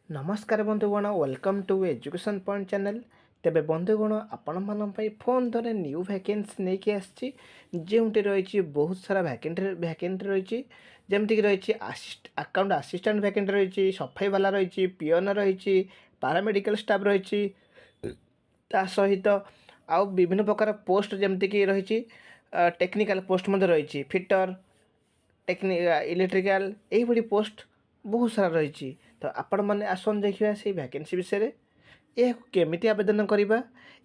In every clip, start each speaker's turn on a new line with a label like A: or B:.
A: नमस्कार बंधुगण welcome to education point channel. तेबे बंधुगण आपण फोन थोड़े न्यू वैकेंसी नहीं कि आसी जोटी रही बहुत सारा वैकेंट रही जमीक रही अकाउंट असिस्टेंट वैकेंट रही सफाई वाला रही पियन रही पारामेडिकल स्टाफ रही सहित आउ विभिन्न प्रकार पोस्ट जमीक रही टेक्निकल पोस्ट रही फिटर इलेक्ट्रिकल यही पोस्ट बहुत सारा रही। तो आपण मैंने आसन देखा से वैकेंसी विषय यह केमिति आवेदन करवा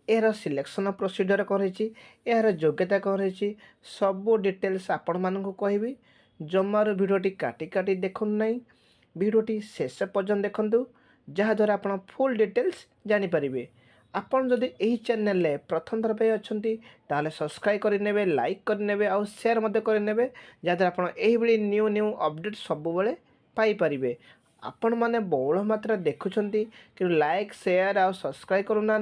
A: यार सिलेक्शन प्रोसीजर कौन रही यार योग्यता कौन रही सबू डिटेल्स आपण मानक कहबी। जमार भिडियोटी काटी काटी देखु ना भिडियोटी शेष पर्यंत देखु जहाँद्वारा आप फुल डिटेल्स जानीपारे। आपन जदि यही चैनल प्रथम थर पे अच्छी ताले सब्सक्राइब करने लाइक करने आउ शेयर करने जहाँद्वारा आप न्यू न्यू अपडेट सबुबले पाइपर। आपण मैंने बहुल मात्रा देखुंट कि लाइक शेयर आउ सब्सक्राइब करूना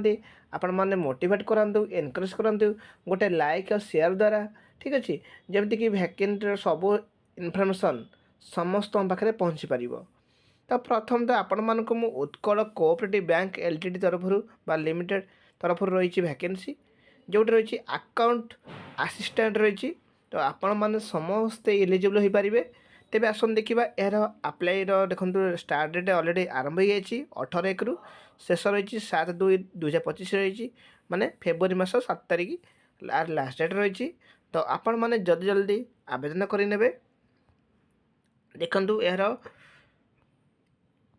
A: आपण मैंने मोटिवेट करातु एनकरेज करातु गोटे लाइक और शेयर द्वारा ठीक अच्छे जमीक वैकेंट सब इनफर्मेशन समस्त पाखे पहुँची पार। तो प्रथम तो आपण मानक मु उत्कल कोऑपरेटिव बैंक एलटीडी तरफ बा लिमिटेड तरफ रही वैकेंसी जो रही अकाउंट असिस्टेंट रही। तो आपण मैंने समस्ते एलिजिबल हो पारे। तेज आसन देखा यार आप्लाइर देखो स्टार्ट डेट अलरेडी आरंभ हो जाए 18/1 रु शेष रही 7/2/2025 रही माने फेब्रुआरी मास 7 तारिख लास्ट डेट रही। तो आपण मैंने जल्दी जल्दी आवेदन करने देखु यार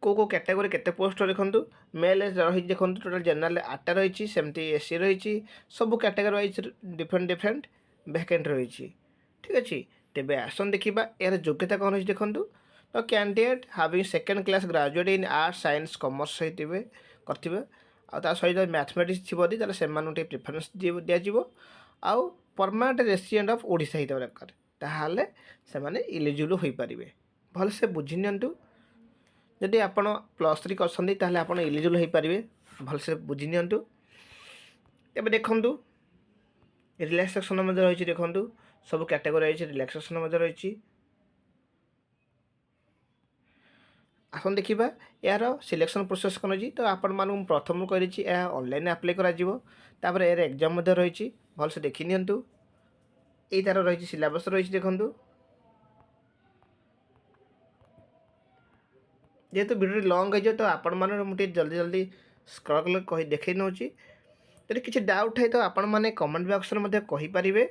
A: को कैटेगोरी केते पोस्ट देखो मेल रही देखो टोटल जनरल 8टा रही सेमती एससी रही सब category wise different different vacant रही ठीक अच्छे। तेबे आसन देखा यार योग्यता कौन रही देखो तो candidate having second class graduate in arts science commerce करथिबे आ सहित मैथमेटिक्स थी ताले से प्रिफरेन्स दिज्व आउ परमानेंट रेसिडेंट ऑफ ओडिशा होता दरकार ताहले से इलिजिबल हो पारे। भलसे बुझी नियंतु जदि आपण +3 करछंती ताहले आपण इलिजिबल हो पारे भलसे बुझी नियंतु। तेबे देखंतु रिलैक्सेशन रही देखो सब कैटेगोरी रही रिलैक्सेशन रही। आसन देखा यार सिलेक्शन प्रोसेस कौन रही तो आपण मानक प्रथम कही ऑनलाइन अप्लाई कर यार एग्जाम रही भलसे देखी नियंतु। यही तार रही सिलेबस रही देखु जेहेतु वीडियो लंग हो तो आपण मुझे जल्दी जल्दी स्क्रॉल कही देखे नौ यदि किसी डाउट है तो आपण मैंने कमेंट बॉक्स में कहींपारे।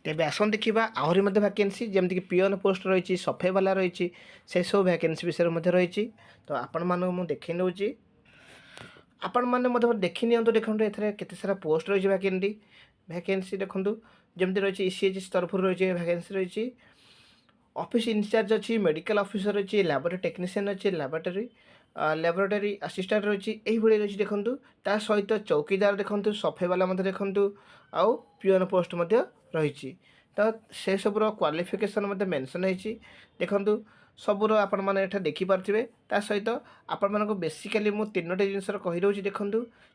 A: तेबे आसन देखा आहरी वैकेंसी जमीक पियन पोस्ट रही सफाई वाला रही से सब वैकेंसी विषय रही। तो आपण मानक देखी नौ आपण मैंने देखी नि देखो केते सारा पोस्ट रही वैकेंसी देखो जमी रही ईसीएच तरफ रही वैकेंसी रही ऑफिस इंचार्ज अच्छी मेडिकल ऑफिसर अच्छी लैबोरेटरी टेक्नीशियन अच्छी लैबोरेटरी असिस्टेंट रही यही रही देखो ता सहित चौकीदार देखो सफाई वाला देखो आउ पियन पोस्ट रही। तो से सबूर क्वालिफिकेशन मेंशन होती देखो सबूर आपण मैंने देखिपे ता सहित आपण मानक बेसिकाली मुझे 3टी जिनस कही रोचे देखो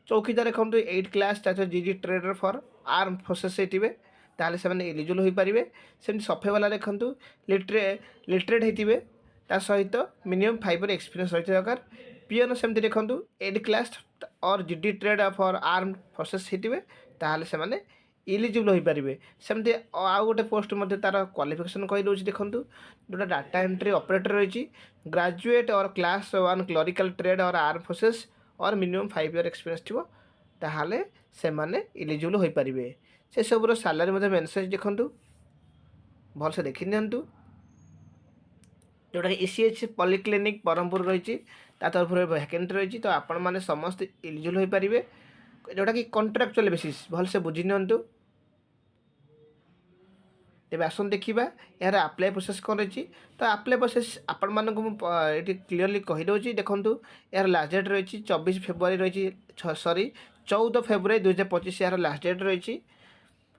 A: चौकीदार देखो 8 class GD trader for arm forces होते ताले से एलिजिबल हो पारे। सेमती सफाई वाला देखो लिटरेट होते ता सहित मिनिमम 5 years एक्सपीरियंस रही दरकार। पियन सेमती देखो 8 क्लास और GD trade for arm forces होते ताले से इलिजिबल हो पारे। सेमती आउ गोटे पोस्ट तार क्वालिफिकेशन कही दूसरी देखो जोटा डाटा एंट्री ऑपरेटर रही ग्रेजुएट और क्लास 1 क्लरिकल ट्रेड और आर्म फोर्सेस और मिनिमम 5 years एक्सपीरियंस थी ताहले से माने इलिजिबल हो पारे। से सबूर सैलरी मेंशन देखो भलसे देखी नियंतु जोटा ईसीएच पॉलिक्लिनिक ब्रह्मपुर रही तरफ वैकेंट रही। तो आपण मैंने समस्त इलिजिबल हो पारे जोटा कि कॉन्ट्रैक्चुअल बेसिस भलसे बुझी नियंतु। तेज आसन देखा यार आप्लाय प्रोसेस कौन रही तो आप्लाय प्रोसेस आपण मानक ये क्लीयरली कहीदे देखो यार लास्ट डेट रही 24 फेब्रुआरी रही 14 फेब्रुआरी 2025 यार लास्ट डेट रही।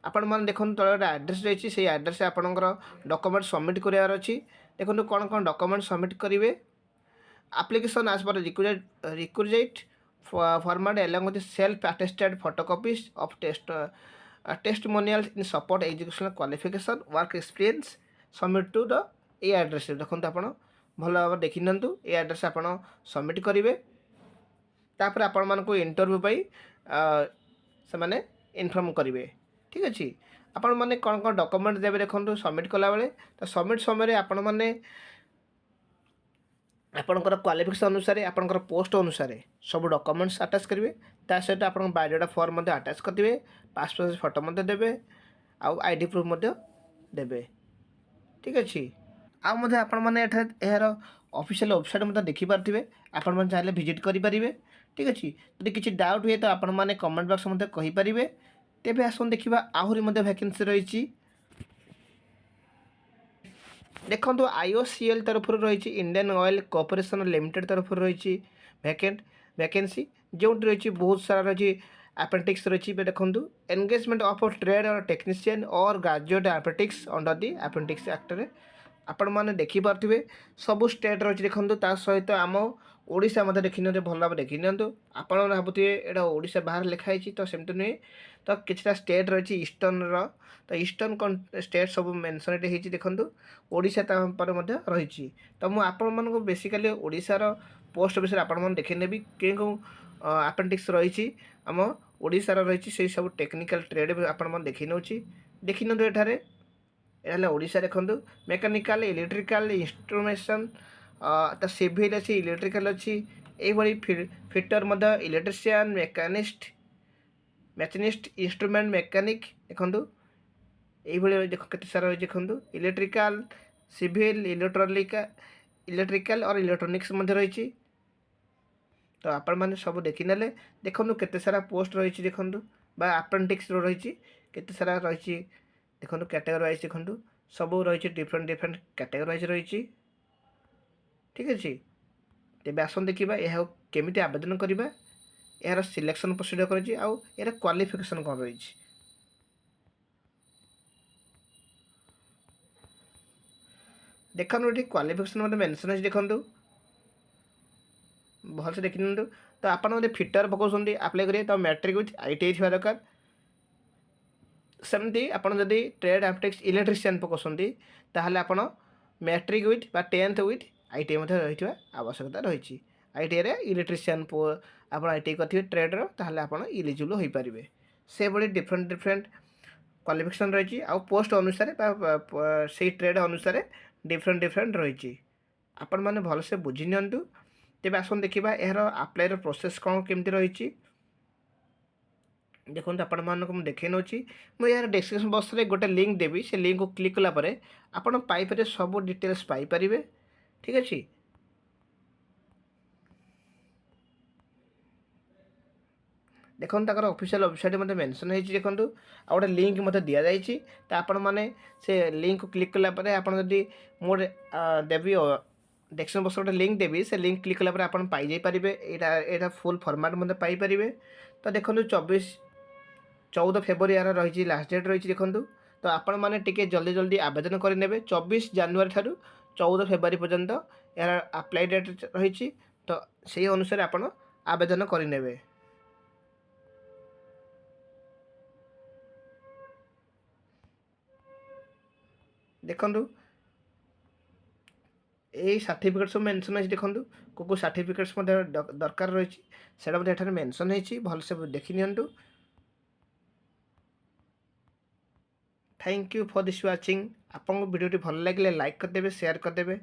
A: आपण मैंने देखो तले एड्रेस रही से एड्रेस आपंकर डॉक्यूमेंट सबमिट करार अच्छी देखो कौन कौन डॉक्यूमेंट सबमिट करेंगे application as per requisite format along with self attested photocopies of test testimonial in support educational qualification work experience submit to the ये एड्रेस देखो आपण भल भाव देखी नियंतु ये एड्रेस आपण सबमिट करेंगे तापर आपण मानक इंटरव्यू से माने इनफॉर्म करेंगे ठीक अच्छे आपण मैंने कौन कौन डॉक्यूमेंट देवे देखो सबमिट कला बेले तो सबमिट समय आपण मैंने आपणकर क्वालिफिकेशन अनुसार आपणकर पोस्ट अनुसार सब डॉक्यूमेंट्स अटैच करेंगे ता सहित आप बायोडाटा फॉर्म अटैच करेंगे पासपोर्ट फोटो देवे आउ आईडी प्रूफ देवे ठीक अच्छे आउ आपण मैंने यार ऑफिशियल वेबसाइट देखिपारे आपण मैंने चाहिए विजिट करेंगे ठीक अच्छे यदि किसी डाउट हुए तो आपण मैंने कमेंट बॉक्स में कहींपारे तेज आस देखा आहरी वैकेंसी रही देखो IOCL तरफ रही इंडियन ऑयल कॉर्पोरेशन लिमिटेड तरफ रही वैकेंसी जो रही बहुत सारा रही अपेंडिक्स रही देखो एंगेजमेंट ऑफ ट्रेड और टेक्नीशियन और graduate appendix under the appendix act रे आपण मैंने देखिपारे सबू स्टेट रही देखो ता सहित आम ओडिशा मत देखी नि भल भाव देखी नियंतु आपण भावुए यहाँ ओडिशा बाहर लिखाई तो सेमती नुहे तो किसी स्टेट रही ईस्टर्न तो ईस्टर्न स्टेट सब मेनसन देखो ओडिशा रही तो मुझे आपण मानक बेसिकाली ओडिशार पोस्ट विषय आपण देखी क्यों अपेंडिक्स रही आम ओडिशार रही से सब टेक्निकल ट्रेड आपण देखी नौची देखी नियंतु एठारे एटा ओडिशा देखो मेकानिकल इलेक्ट्रिकल इंस्ट्रुमेशन तो सिविल अच्छी इलेक्ट्रिकल अच्छी ये फिटर इलेक्ट्रीशियन मेकानिस्ट इंस्ट्रुमेंट मेकानिक देखो ये देख के सारा रही देखो इलेक्ट्रिकल सिविल इलेक्ट्रिकल और इलेक्ट्रोनिक्स रही तो आपण मैंने सब देखने देखो केते सारा पोस्ट रही देखो अपेंडिक्स रही केते सारा रही देखो कैटेगरी वाइज देखो सब रही डिफरेंट डिफरेंट कैटेगरी वाइज रही ठीक अच्छे तेज आस देखा यह केमी आवेदन करवा यार सिलेक्शन प्रोसीजर कर आउ यार क्वालिफिकेशन कौन रही देखो ये क्वालिफिकेशन मतलब मेंशन है देखो भल से देखी नि तो आपड़ फिटर पकाउं आप्लाय करेंगे तो मैट्रिक विथ ITI थी दरकार सेमती आपड़ जदि ट्रेड अपेंडिक्स इलेक्ट्रीशियन पकाउं ताहले आपड़ matric with 10th with ITI रही आवश्यकता रही ITI रे इलेक्ट्रीशियन आप ITI करेंगे ट्रेड्र ताहले आपड़ इलिजिबल हो पारे से भाई डिफरेंट डिफरेंट क्वालिफिकेशन रही आउ पोस्ट अनुसार से ट्रेड अनुसार डिफरेंट डिफरेंट रही आपण मैंने भलसे बुझी नियंतु तेज आस देखा यार आप्लायर प्रोसेस कौन केमती रही देखो आपण मानक मुझे देखे नौची मुझे यार डिस्क्रिप्शन बॉक्स रे गोटे लिंक देवी से लिंक को क्लिक कलापर आपड़ पाइपर सब डिटेल्स पाइपर ठीक अच्छे देखो तक ऑफिशियल वेबसाइट मत मेंशन है देखो आ गए लिंक मत दि जाइए तो आपण मैंने से लिंक को क्लिक कलापर आपड़ी मोटे देवी डेस्क्रिप्शन बॉक्स गोटे लिंक देवी से लिंक क्लिक कलापर आप पाइजापारे यहाँ फुल फॉर्मेट मत पाइपर तो देखो 14 फेब्रुआरी यार रही लास्ट डेट रही देखो तो आपण मैंने टिके जल्दी जल्दी आवेदन करेंगे 24 जनवरी ठारू 14 फेब्रुआरी पर्यंत यार अप्लाई डेट रही तो से अनुसार आप आवेदन करेंगे देखु यही सर्टिफिकेट सब मेंशन है देखो को सर्टिफिकेट्स दरकार रही से मेंशन है भल से देखी नियंतु thank you for this watching आपको वीडियो भल लगे लाइक करदे शेयर करदे।